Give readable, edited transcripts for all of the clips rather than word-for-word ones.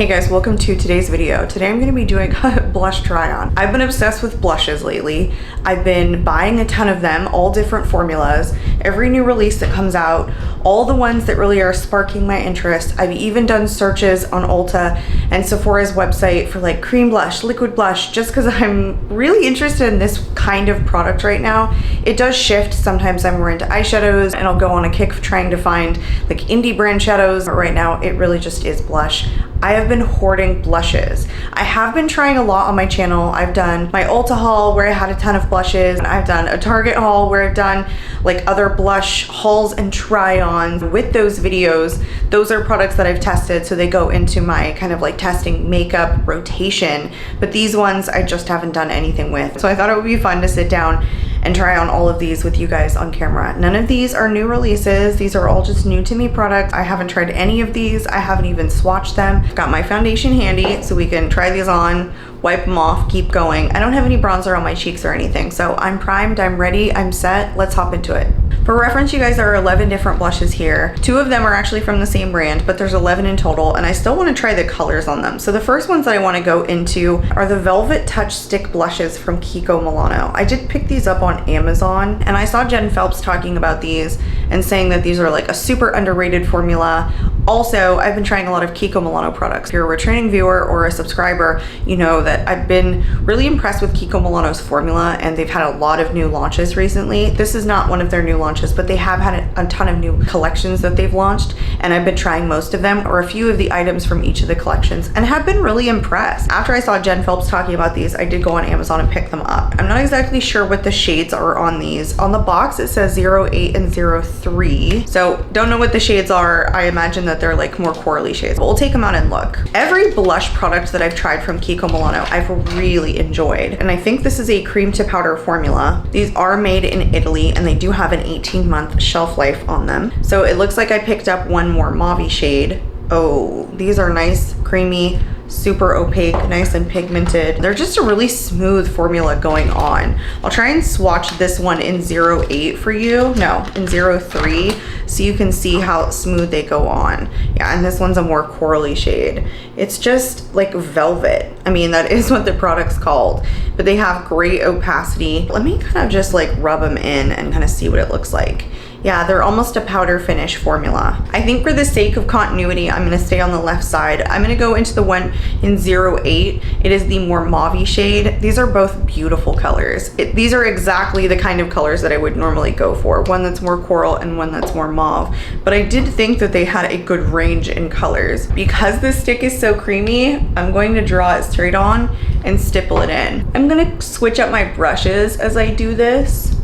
Hey guys, welcome to today's video. Today I'm going to be doing a blush try on. I've been obsessed with blushes lately. I've been buying a ton of them, all different formulas, every new release that comes out, all the ones that really are sparking my interest. I've even done searches on Ulta and Sephora's website for like cream blush, liquid blush, just because I'm really interested in this kind of product right now. It does shift. Sometimes I'm more into eyeshadows and I'll go on a kick of trying to find like indie brand shadows, but right now it really just is blush. I have been hoarding blushes. I have been trying a lot on my channel. I've done my Ulta haul where I had a ton of blushes, and I've done a Target haul where I've done like other blush hauls and try-ons. With those videos, those are products that I've tested, so they go into my kind of like testing makeup rotation, but these ones I just haven't done anything with. So I thought it would be fun to sit down and try on all of these with you guys on camera. None of these are new releases. These are all just new to me products. I haven't tried any of these. I haven't even swatched them. I've got my foundation handy so we can try these on, wipe them off, keep going. I don't have any bronzer on my cheeks or anything, so I'm primed, I'm ready, I'm set. Let's hop into it. For reference, you guys, there are 11 different blushes here. 2 of them are actually from the same brand, but there's 11 in total, and I still want to try the colors on them. So the first ones that I want to go into are the Velvet Touch Stick blushes from Kiko Milano. I did pick these up on Amazon, and I saw Jen Phelps talking about these and saying that these are like a super underrated formula. Also, I've been trying a lot of Kiko Milano products. If you're a returning viewer or a subscriber, you know that I've been really impressed with Kiko Milano's formula, and they've had a lot of new launches recently. This is not one of their new launches, but they have had a ton of new collections that they've launched, and I've been trying most of them or a few of the items from each of the collections and have been really impressed. After I saw Jen Phelps talking about these, I did go on Amazon and pick them up. I'm not exactly sure what the shades are on these. On the box, it says 08 and 03. So don't know what the shades are. I imagine that they're like more corally shades, but we'll take them out and look. Every blush product that I've tried from Kiko Milano, I've really enjoyed. And I think this is a cream to powder formula. These are made in Italy and they do have an 18-month shelf life on them. So it looks like I picked up one more mauve shade. Oh, these are nice, creamy, super opaque, nice and pigmented. They're just a really smooth formula going on. I'll try and swatch this one in 08 for you. No, in 03, so you can see how smooth they go on. Yeah, and this one's a more corally shade. It's just like velvet. I mean, that is what the product's called, but they have great opacity. Let me kind of just like rub them in and kind of see what it looks like. Yeah, they're almost a powder finish formula. I think for the sake of continuity, I'm gonna stay on the left side. I'm gonna go into the one in 08. It is the more mauve shade. These are both beautiful colors. These are exactly the kind of colors that I would normally go for. One that's more coral and one that's more mauve. But I did think that they had a good range in colors. Because this stick is so creamy, I'm going to draw it straight on and stipple it in. I'm gonna switch up my brushes as I do this.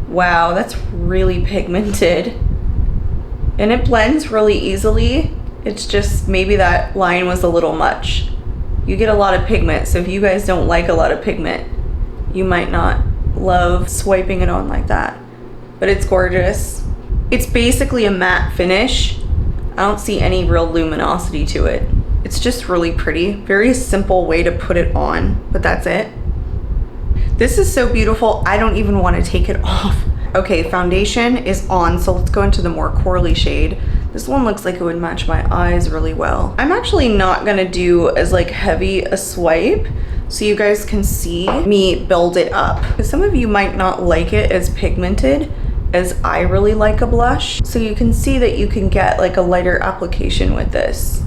Wow, that's really pigmented. And it blends really easily. It's just maybe that line was a little much. You get a lot of pigment, so if you guys don't like a lot of pigment, you might not love swiping it on like that. But it's gorgeous. It's basically a matte finish. I don't see any real luminosity to it. It's just really pretty. Very simple way to put it on, but that's it. This is so beautiful, I don't even want to take it off. Okay, foundation is on, so let's go into the more corally shade. This one looks like it would match my eyes really well. I'm actually not gonna do as like heavy a swipe, so you guys can see me build it up. Because some of you might not like it as pigmented as I really like a blush. So you can see that you can get like a lighter application with this,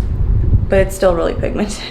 but it's still really pigmented.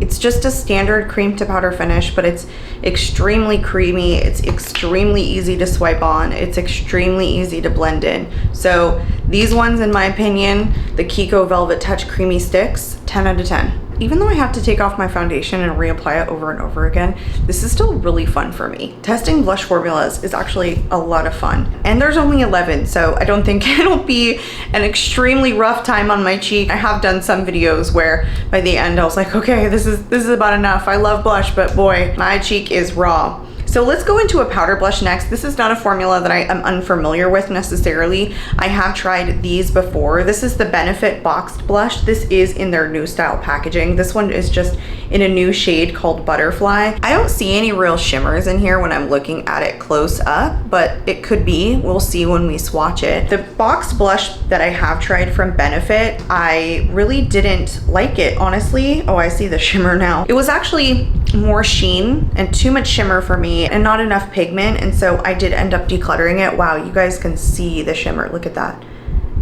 It's just a standard cream to powder finish, but it's extremely creamy. It's extremely easy to swipe on. It's extremely easy to blend in. So these ones, in my opinion, the Kiko Velvet Touch Creamy Sticks, 10 out of 10. Even though I have to take off my foundation and reapply it over and over again, this is still really fun for me. Testing blush formulas is actually a lot of fun. And there's only 11, so I don't think it'll be an extremely rough time on my cheek. I have done some videos where by the end I was like, okay, this is about enough. I love blush, but boy, my cheek is raw. So let's go into a powder blush next. This is not a formula that I am unfamiliar with necessarily. I have tried these before. This is the Benefit Boxed Blush. This is in their new style packaging. This one is just in a new shade called Butterfly. I don't see any real shimmers in here when I'm looking at it close up, but it could be. We'll see when we swatch it. The boxed blush that I have tried from Benefit, I really didn't like it, honestly. Oh, I see the shimmer now. It was actually more sheen and too much shimmer for me and not enough pigment, and so I did end up decluttering it. Wow, you guys can see the shimmer. Look at that.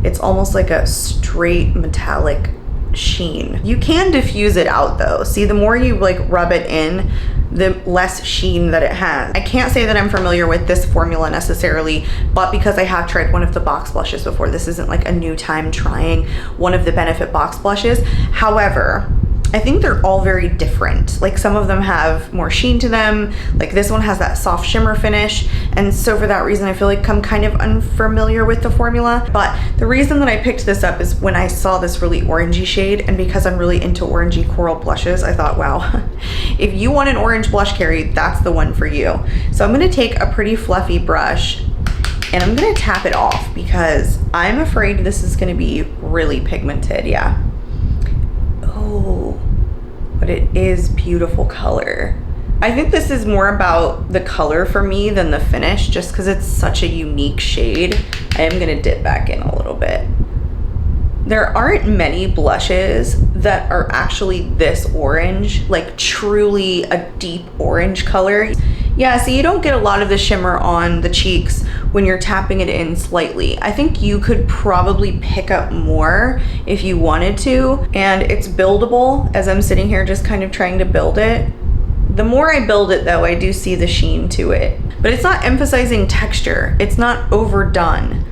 It's almost like a straight metallic sheen. You can diffuse it out though. See, the more you like rub it in, the less sheen that it has. I can't say that I'm familiar with this formula necessarily, but because I have tried one of the box blushes before, this isn't like a new time trying one of the Benefit box blushes. However, I think they're all very different. Like some of them have more sheen to them. Like this one has that soft shimmer finish. And so for that reason, I feel like I'm kind of unfamiliar with the formula. But the reason that I picked this up is when I saw this really orangey shade, and because I'm really into orangey coral blushes, I thought, wow, if you want an orange blush, Carrie, that's the one for you. So I'm gonna take a pretty fluffy brush and I'm gonna tap it off because I'm afraid this is gonna be really pigmented, yeah. Oh, but it is beautiful color. I think this is more about the color for me than the finish, just because it's such a unique shade. I am gonna dip back in a little bit. There aren't many blushes that are actually this orange, like truly a deep orange color. Yeah, so you don't get a lot of the shimmer on the cheeks when you're tapping it in slightly. I think you could probably pick up more if you wanted to, and it's buildable as I'm sitting here just kind of trying to build it. The more I build it though, I do see the sheen to it, but it's not emphasizing texture. It's not overdone.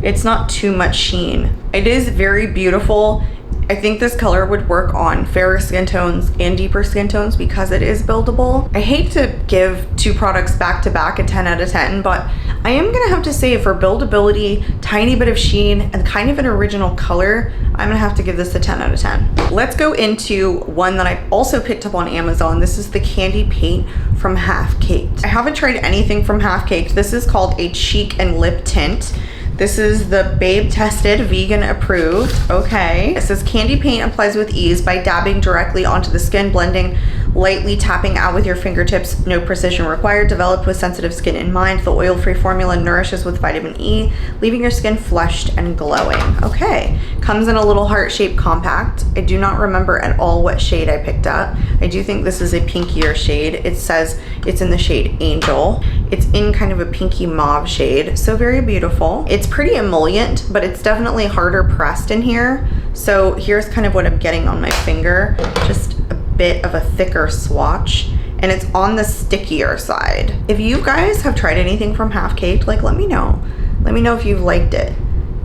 It's not too much sheen. It is very beautiful. I think this color would work on fairer skin tones and deeper skin tones because it is buildable. I hate to give two products back to back a 10 out of 10, but I am gonna have to say for buildability, tiny bit of sheen, and kind of an original color, I'm gonna have to give this a 10 out of 10. Let's go into one that I also picked up on Amazon. This is the Candy Paint from Half Caked. I haven't tried anything from Half Caked. This is called a cheek and lip tint. This is the Babe Tested, vegan approved. Okay. It says Candy Paint applies with ease by dabbing directly onto the skin, blending, lightly tapping out with your fingertips. No precision required. Developed with sensitive skin in mind. The oil-free formula nourishes with vitamin E, leaving your skin flushed and glowing. Okay. Comes in a little heart-shaped compact. I do not remember at all what shade I picked up. I do think this is a pinkier shade. It says it's in the shade Angel. It's in kind of a pinky mauve shade, so very beautiful. It's pretty emollient, but it's definitely harder pressed in here. So here's kind of what I'm getting on my finger, just a bit of a thicker swatch, and it's on the stickier side. If you guys have tried anything from Half Caked, like let me know. Let me know if you've liked it.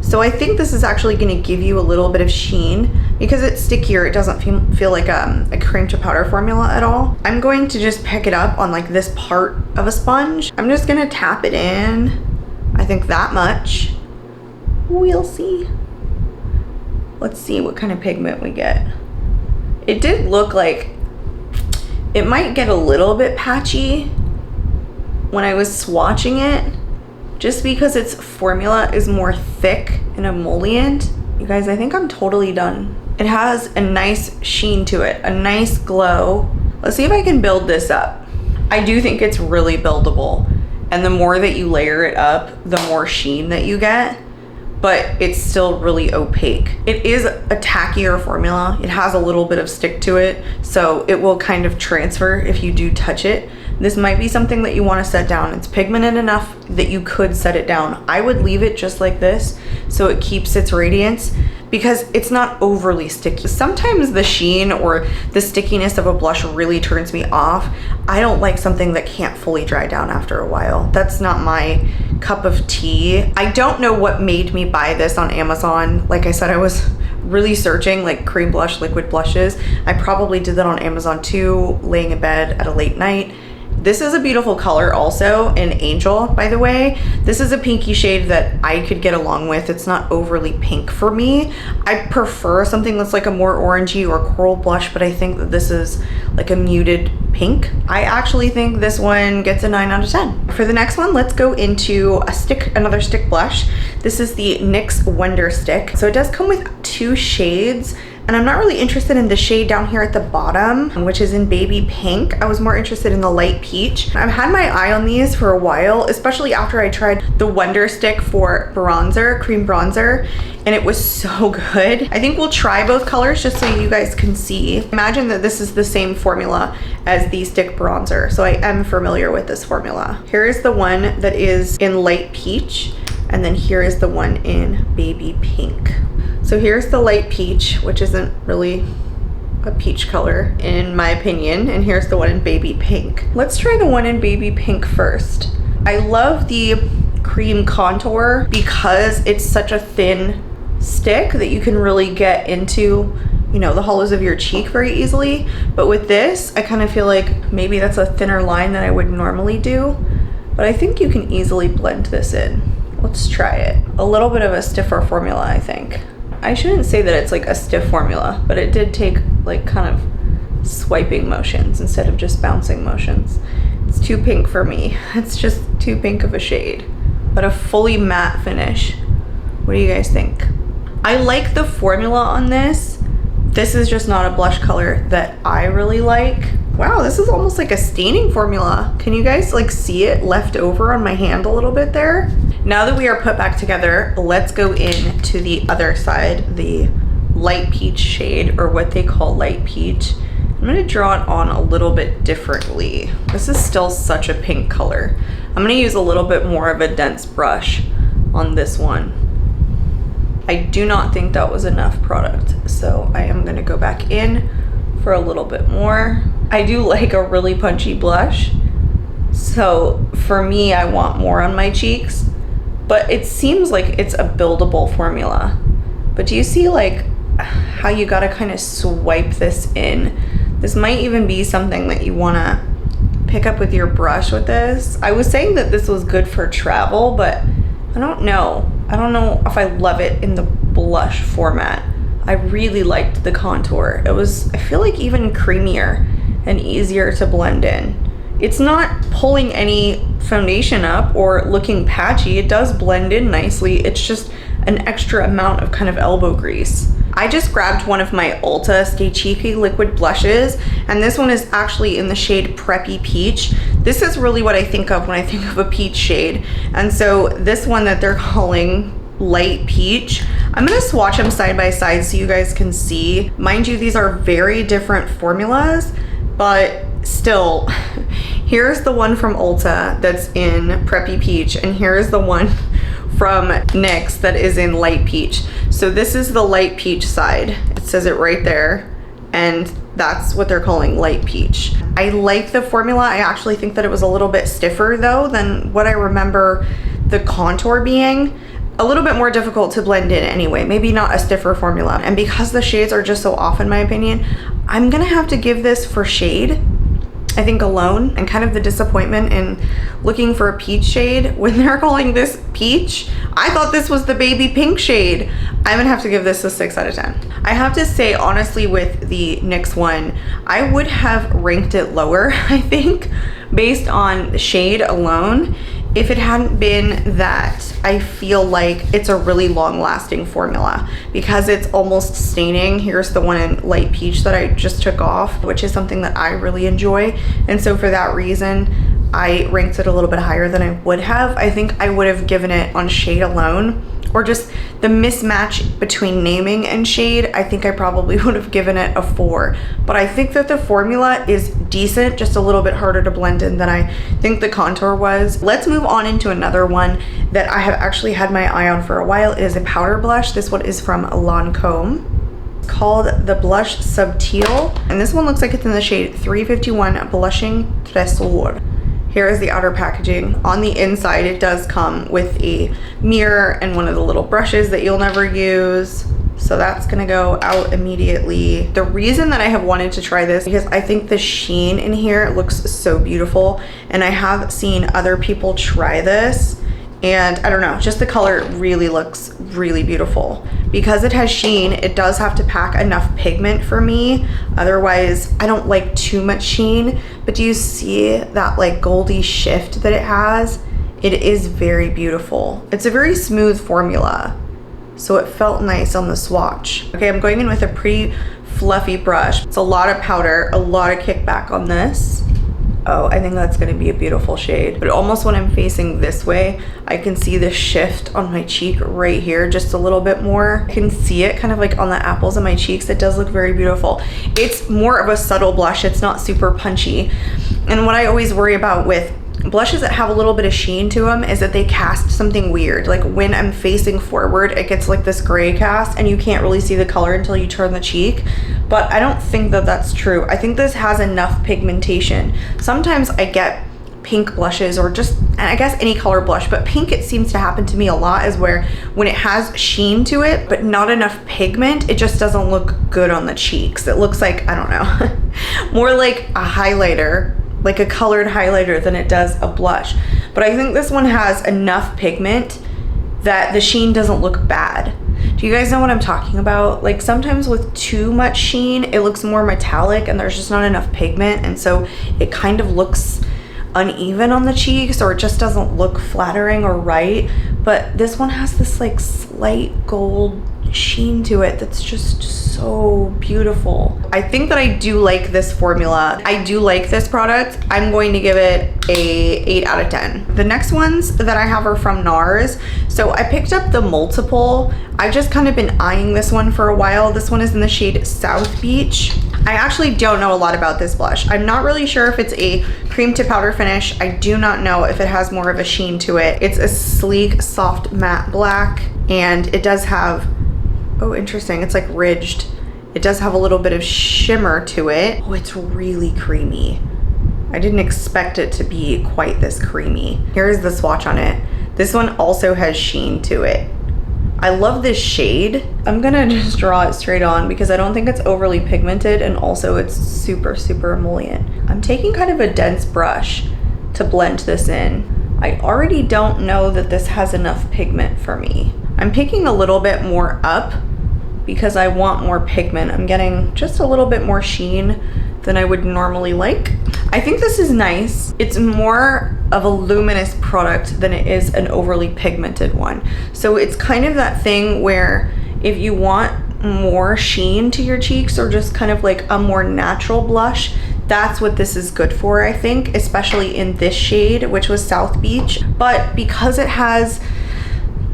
So I think this is actually gonna give you a little bit of sheen. Because it's stickier, it doesn't feel like a cream to powder formula at all. I'm going to just pick it up on like this part of a sponge. I'm just gonna tap it in. I think that much. We'll see. Let's see what kind of pigment we get. It did look like it might get a little bit patchy when I was swatching it, just because its formula is more thick and emollient. You guys, I think I'm totally done. It has a nice sheen to it, a nice glow. Let's see if I can build this up. I do think it's really buildable. And the more that you layer it up, the more sheen that you get, but it's still really opaque. It is a tackier formula. It has a little bit of stick to it, so it will kind of transfer if you do touch it. This might be something that you want to set down. It's pigmented enough that you could set it down. I would leave it just like this so it keeps its radiance, because it's not overly sticky. Sometimes the sheen or the stickiness of a blush really turns me off. I don't like something that can't fully dry down after a while. That's not my cup of tea. I don't know what made me buy this on Amazon. Like I said, I was really searching like cream blush, liquid blushes. I probably did that on Amazon too, laying in bed at a late night. This is a beautiful color also in Angel, by the way. This is a pinky shade that I could get along with. It's not overly pink for me. I prefer something that's like a more orangey or coral blush, but I think that this is like a muted pink. I actually think this one gets a 9 out of 10. For the next one, let's go into another stick blush. This is the NYX Wonder Stick. So it does come with 2 shades, and I'm not really interested in the shade down here at the bottom, which is in baby pink. I was more interested in the light peach. I've had my eye on these for a while, especially after I tried the Wonder Stick for bronzer, cream bronzer, and it was so good. I think we'll try both colors just so you guys can see. Imagine that this is the same formula as the stick bronzer, so I am familiar with this formula. Here is the one that is in light peach, and then here is the one in baby pink. So here's the light peach, which isn't really a peach color in my opinion, and here's the one in baby pink. Let's try the one in baby pink first. I love the cream contour because it's such a thin stick that you can really get into, you know, the hollows of your cheek very easily. But with this, I kind of feel like maybe that's a thinner line than I would normally do, but I think you can easily blend this in. Let's try it. A little bit of a stiffer formula, I think. I shouldn't say that it's like a stiff formula, but it did take like kind of swiping motions instead of just bouncing motions. It's too pink for me. It's just too pink of a shade, but a fully matte finish. What do you guys think? I like the formula on this. This is just not a blush color that I really like. Wow, this is almost like a staining formula. Can you guys like see it left over on my hand a little bit there? Now that we are put back together, let's go into the other side, the light peach shade, or what they call light peach. I'm gonna draw it on a little bit differently. This is still such a pink color. I'm gonna use a little bit more of a dense brush on this one. I do not think that was enough product, so I am gonna go back in for a little bit more. I do like a really punchy blush, so for me, I want more on my cheeks, but it seems like it's a buildable formula. But do you see like how you gotta kind of swipe this in? This might even be something that you wanna pick up with your brush with this. I was saying that this was good for travel, but I don't know. I don't know if I love it in the blush format. I really liked the contour. It was, I feel like, even creamier and easier to blend in. It's not pulling any foundation up or looking patchy. It does blend in nicely. It's just an extra amount of kind of elbow grease. I just grabbed one of my Ulta Stay Cheeky liquid blushes, and this one is actually in the shade Preppy Peach. This is really what I think of when I think of a peach shade. And so this one that they're calling light peach, I'm gonna swatch them side by side so you guys can see. Mind you, these are very different formulas, but still, here's the one from Ulta that's in Preppy Peach, and here's the one from NYX that is in light peach. So this is the light peach side. It says it right there, and that's what they're calling light peach. I like the formula. I actually think that it was a little bit stiffer though than what I remember the contour being. A little bit more difficult to blend in anyway, maybe not a stiffer formula. And because the shades are just so off in my opinion, I'm gonna have to give this for shade, I think, alone, and kind of the disappointment in looking for a peach shade when they're calling this peach. I thought this was the baby pink shade. I'm gonna have to give this a 6 out of 10. I have to say, honestly, with the NYX one, I would have ranked it lower, I think, based on the shade alone, if it hadn't been that I feel like it's a really long-lasting formula because it's almost staining. Here's the one in light peach that I just took off, which is something that I really enjoy. And so for that reason, I ranked it a little bit higher than I would have. I think I would have given it on shade alone, or just the mismatch between naming and shade. I think I probably would have given it a 4. But I think that the formula is decent, just a little bit harder to blend in than I think the contour was. Let's move on into another one that I have actually had my eye on for a while. It is a powder blush. This one is from Lancôme, called the blush Subtil. And this one looks like it's in the shade 351 Blushing Trésor. Here is the outer packaging. On the inside, it does come with a mirror and one of the little brushes that you'll never use. So that's gonna go out immediately. The reason that I have wanted to try this because I think the sheen in here looks so beautiful, and I have seen other people try this And I don't know, just the color really looks really beautiful. Because it has sheen, it does have to pack enough pigment for me. Otherwise, I don't like too much sheen. But do you see that like goldy shift that it has? It is very beautiful. It's a very smooth formula, so it felt nice on the swatch. Okay, I'm going in with a pretty fluffy brush. It's a lot of powder, a lot of kickback on this. Oh, I think that's gonna be a beautiful shade. But almost when I'm facing this way, I can see the shift on my cheek right here just a little bit more. I can see it kind of like on the apples of my cheeks. It does look very beautiful. It's more of a subtle blush. It's not super punchy. And what I always worry about with blushes that have a little bit of sheen to them is that they cast something weird. Like when I'm facing forward, it gets like this gray cast and you can't really see the color until you turn the cheek. But I don't think that that's true. I think this has enough pigmentation. Sometimes I get pink blushes or just, and I guess any color blush, but pink, it seems to happen to me a lot, is where when it has sheen to it, but not enough pigment, it just doesn't look good on the cheeks. It looks like, I don't know, more like a highlighter, like a colored highlighter than it does a blush. But I think this one has enough pigment that the sheen doesn't look bad. Do you guys know what I'm talking about? Like sometimes with too much sheen, it looks more metallic and there's just not enough pigment. And so it kind of looks uneven on the cheeks, or it just doesn't look flattering or right. But this one has this like slight gold sheen to it that's just so beautiful. I think that I do like this formula. I do like this product. I'm going to give it a 8 out of 10. The next ones that I have are from NARS. So I picked up the multiple. I've just kind of been eyeing this one for a while. This one is in the shade South Beach. I actually don't know a lot about this blush. I'm not really sure if it's a cream to powder finish. I do not know if it has more of a sheen to it. It's a sleek, soft matte black, and it does have, oh, interesting, it's like ridged. It does have a little bit of shimmer to it. Oh, it's really creamy. I didn't expect it to be quite this creamy. Here's the swatch on it. This one also has sheen to it. I love this shade. I'm gonna just draw it straight on because I don't think it's overly pigmented, and also it's super, super emollient. I'm taking kind of a dense brush to blend this in. I already don't know that this has enough pigment for me. I'm picking a little bit more up because I want more pigment. I'm getting just a little bit more sheen than I would normally like. I think this is nice. It's more of a luminous product than it is an overly pigmented one. So it's kind of that thing where if you want more sheen to your cheeks or just kind of like a more natural blush, that's what this is good for, I think, especially in this shade, which was South Beach. But because it has,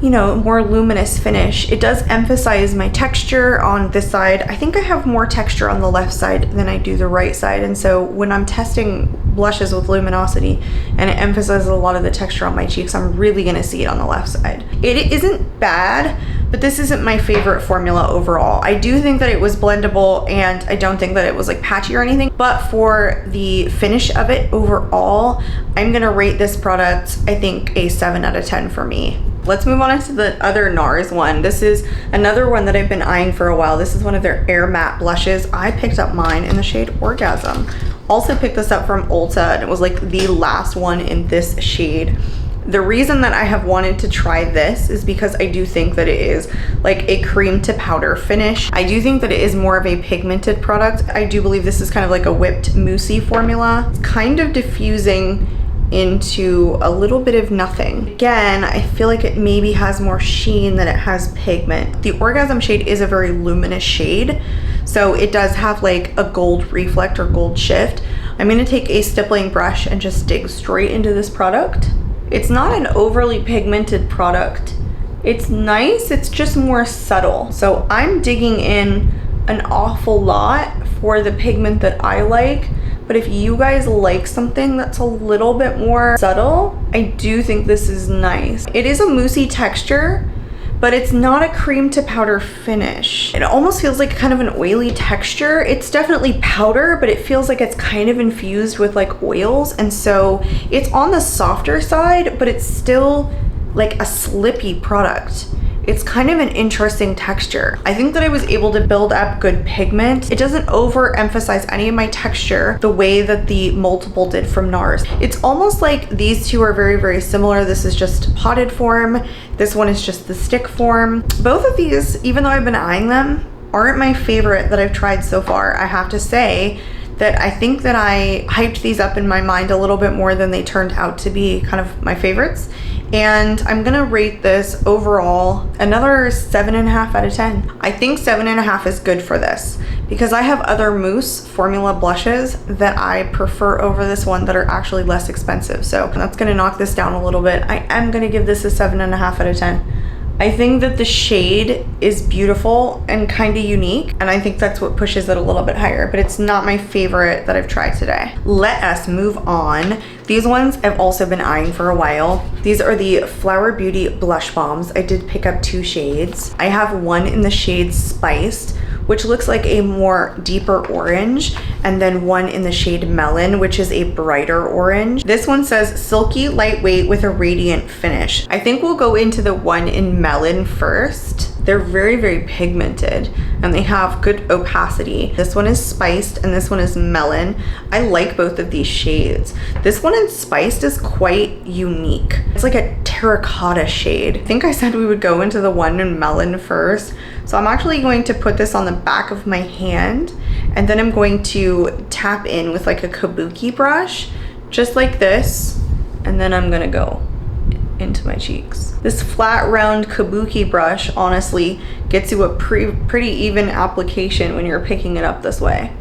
you know, more luminous finish, it does emphasize my texture on this side. I think I have more texture on the left side than I do the right side, and so when I'm testing blushes with luminosity and it emphasizes a lot of the texture on my cheeks, I'm really gonna see it on the left side. It isn't bad, but this isn't my favorite formula overall. I do think that it was blendable, and I don't think that it was like patchy or anything, but for the finish of it overall, I'm gonna rate this product, I think, a 7 out of 10 for me. Let's move on to the other NARS one. This is another one that I've been eyeing for a while. This is one of their Air Matte blushes. I picked up mine in the shade Orgasm. Also picked this up from Ulta, and it was like the last one in this shade. The reason that I have wanted to try this is because I do think that it is like a cream to powder finish. I do think that it is more of a pigmented product. I do believe this is kind of like a whipped moussey formula. It's kind of diffusing into a little bit of nothing. Again, I feel like it maybe has more sheen than it has pigment. The Orgasm shade is a very luminous shade, so it does have like a gold reflect or gold shift. I'm gonna take a stippling brush and just dig straight into this product. It's not an overly pigmented product. It's nice, it's just more subtle. So I'm digging in an awful lot for the pigment that I like. But if you guys like something that's a little bit more subtle, I do think this is nice. It is a moussey texture, but it's not a cream to powder finish. It almost feels like kind of an oily texture. It's definitely powder, but it feels like it's kind of infused with like oils. And so it's on the softer side, but it's still like a slippy product. It's kind of an interesting texture. I think that I was able to build up good pigment. It doesn't overemphasize any of my texture the way that the multiple did from NARS. It's almost like these two are very, very similar. This is just potted form. This one is just the stick form. Both of these, even though I've been eyeing them, aren't my favorite that I've tried so far. I have to say that I think that I hyped these up in my mind a little bit more than they turned out to be kind of my favorites. And I'm gonna rate this overall another 7.5 out of 10. I think 7.5 is good for this because I have other mousse formula blushes that I prefer over this one that are actually less expensive. So that's gonna knock this down a little bit. I am gonna give this a 7.5 out of 10. I think that the shade is beautiful and kind of unique, and I think that's what pushes it a little bit higher, but it's not my favorite that I've tried today. Let us move on. These ones I've also been eyeing for a while. These are the Flower Beauty Blush Bombs. I did pick up 2 shades. I have one in the shade Spiced, which looks like a more deeper orange, and then one in the shade Melon, which is a brighter orange. This one says silky, lightweight with a radiant finish. I think we'll go into the one in Melon first. They're very, very pigmented and they have good opacity. This one is Spiced and this one is Melon. I like both of these shades. This one in Spiced is quite unique. It's like a terracotta shade. I think I said we would go into the one in Melon first. So I'm actually going to put this on the back of my hand and then I'm going to tap in with like a kabuki brush, just like this. And then I'm gonna go into my cheeks. This flat round kabuki brush honestly gets you a pretty even application when you're picking it up this way.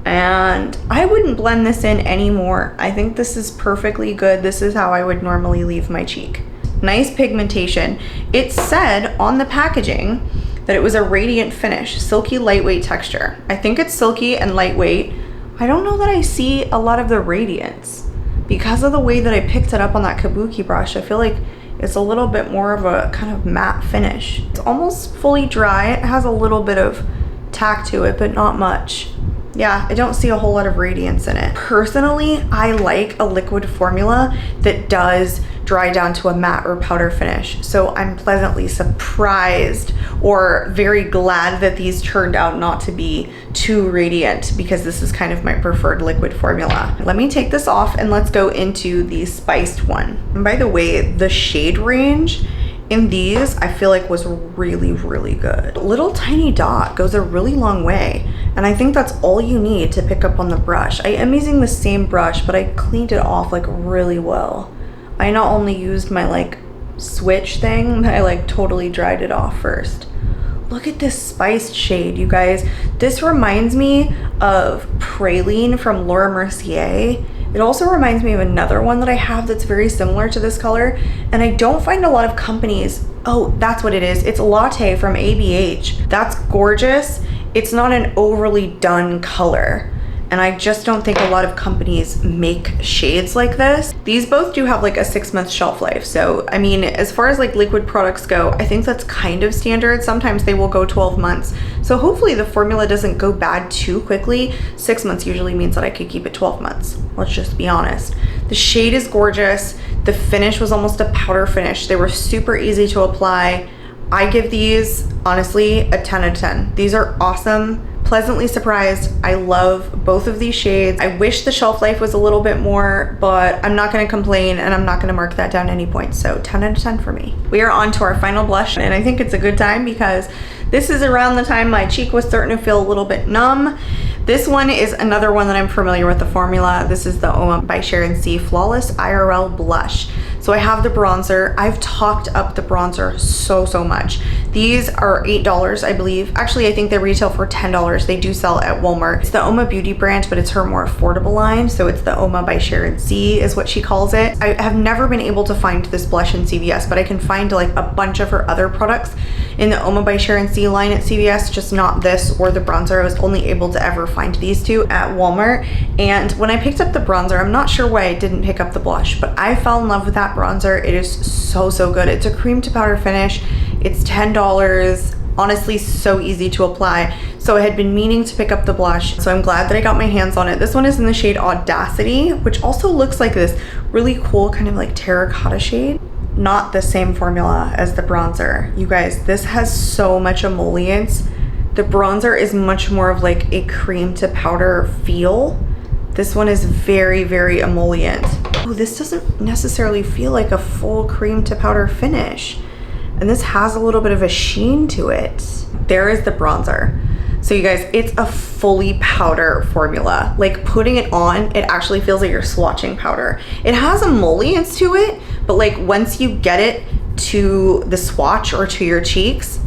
And I wouldn't blend this in anymore. I think this is perfectly good. This is how I would normally leave my cheek. Nice pigmentation. It said on the packaging that it was a radiant finish, silky lightweight texture. I think it's silky and lightweight. I don't know that I see a lot of the radiance. Because of the way that I picked it up on that kabuki brush, I feel like it's a little bit more of a kind of matte finish. It's almost fully dry. It has a little bit of tack to it, but not much. Yeah, I don't see a whole lot of radiance in it. Personally, I like a liquid formula that does dry down to a matte or powder finish. So I'm pleasantly surprised or very glad that these turned out not to be too radiant because this is kind of my preferred liquid formula. Let me take this off and let's go into the Spiced one. And by the way, the shade range in these I feel like was really, really good. A little tiny dot goes a really long way. And I think that's all you need to pick up on the brush. I am using the same brush, but I cleaned it off like really well. I not only used my like switch thing, but I like totally dried it off first. Look at this Spiced shade, you guys. This reminds me of Praline from Laura Mercier. It also reminds me of another one that I have that's very similar to this color. And I don't find a lot of companies, oh, that's what it is. It's Latte from ABH. That's gorgeous. It's not an overly done color. And I just don't think a lot of companies make shades like this. These both do have like a 6-month shelf life. So, I mean, as far as like liquid products go, I think that's kind of standard. Sometimes they will go 12 months. So hopefully the formula doesn't go bad too quickly. 6 months usually means that I could keep it 12 months. Let's just be honest. The shade is gorgeous. The finish was almost a powder finish. They were super easy to apply. I give these, honestly, a 10 out of 10. These are awesome. Pleasantly surprised. I love both of these shades. I wish the shelf life was a little bit more, but I'm not gonna complain and I'm not gonna mark that down any point. So 10 out of 10 for me. We are on to our final blush and I think it's a good time because this is around the time my cheek was starting to feel a little bit numb. This one is another one that I'm familiar with the formula. This is the Uoma by Sharon C Flawless IRL Blush. So I have the bronzer. I've talked up the bronzer so much. These are $8, I believe. Actually, I think they retail for $10. They do sell at Walmart. It's the Uoma Beauty brand, but it's her more affordable line. So it's the Uoma by Sharon C is what she calls it. I have never been able to find this blush in CVS, but I can find like a bunch of her other products in the Uoma by Sharon C line at CVS, just not this or the bronzer. I was only able to ever find these two at Walmart. And when I picked up the bronzer, I'm not sure why I didn't pick up the blush, but I fell in love with that bronzer. It is so good. It's a cream to powder finish. It's $10. Honestly, so easy to apply. So I had been meaning to pick up the blush, so I'm glad that I got my hands on it. This one is in the shade Audacity, which also looks like this really cool kind of like terracotta shade. not the same formula as the bronzer. You guys, this has so much emollients. The bronzer is much more of like a cream to powder feel. This one is very, very emollient. Oh, this doesn't necessarily feel like a full cream to powder finish. And this has a little bit of a sheen to it. There is the bronzer. So you guys, it's a fully powder formula. Like putting it on, it actually feels like you're swatching powder. It has emollients to it, but like once you get it to the swatch or to your cheeks,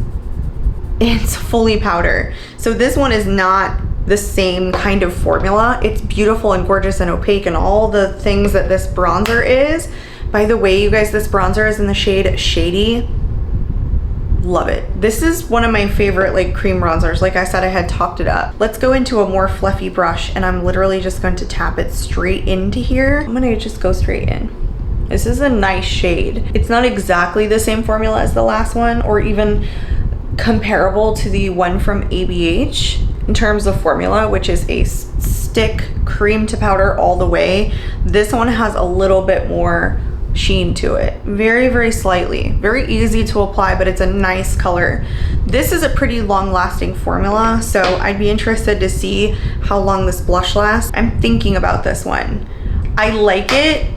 it's fully powder. So this one is not the same kind of formula. It's beautiful and gorgeous and opaque and all the things that this bronzer is. By the way, you guys, this bronzer is in the shade Shady. Love it. This is one of my favorite like cream bronzers. Like I said, I had topped it up. Let's go into a more fluffy brush and I'm literally just going to tap it straight into here. I'm gonna just go straight in. This is a nice shade. It's not exactly the same formula as the last one or even comparable to the one from ABH in terms of formula, which is a stick cream to powder all the way. This one has a little bit more sheen to it, very, very slightly. Very easy to apply, but it's a nice color. This is a pretty long lasting formula, so I'd be interested to see how long this blush lasts. I'm thinking about this one. I like it,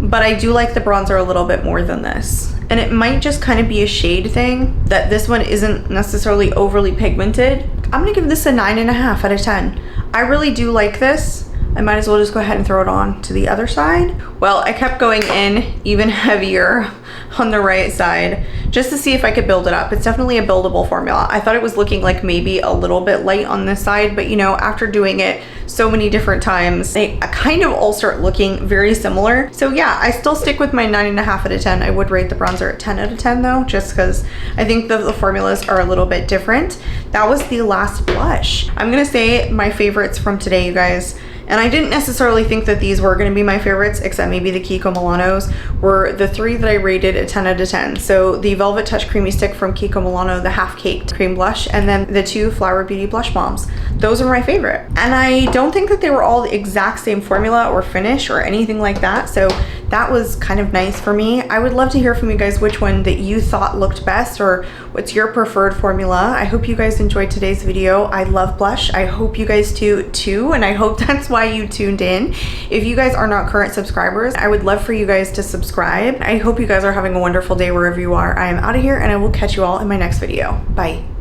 but I do like the bronzer a little bit more than this. And it might just kind of be a shade thing, that this one isn't necessarily overly pigmented. I'm gonna give this a 9.5 out of 10. I really do like this. I might as well just go ahead and throw it on to the other side. Well, I kept going in even heavier on the right side just to see if I could build it up. It's definitely a buildable formula. I thought it was looking like maybe a little bit light on this side, but you know, after doing it so many different times, they kind of all start looking very similar. So yeah, I still stick with my 9.5 out of 10. I would rate the bronzer at 10 out of 10 though, just because I think the formulas are a little bit different. That was the last blush. I'm gonna say my favorites from today, you guys. And I didn't necessarily think that these were gonna be my favorites, except maybe the Kiko Milanos, were the 3 that I rated a 10 out of 10. So the Velvet Touch Creamy Stick from Kiko Milano, the half caked cream blush, and then the 2 Flower Beauty blush bombs. Those are my favorite. And I don't think that they were all the exact same formula or finish or anything like that. So that was kind of nice for me. I would love to hear from you guys which one that you thought looked best or what's your preferred formula. I hope you guys enjoyed today's video. I love blush. I hope you guys do too, and I hope that's why you tuned in. If you guys are not current subscribers, I would love for you guys to subscribe. I hope you guys are having a wonderful day wherever you are. I am out of here and I will catch you all in my next video. Bye.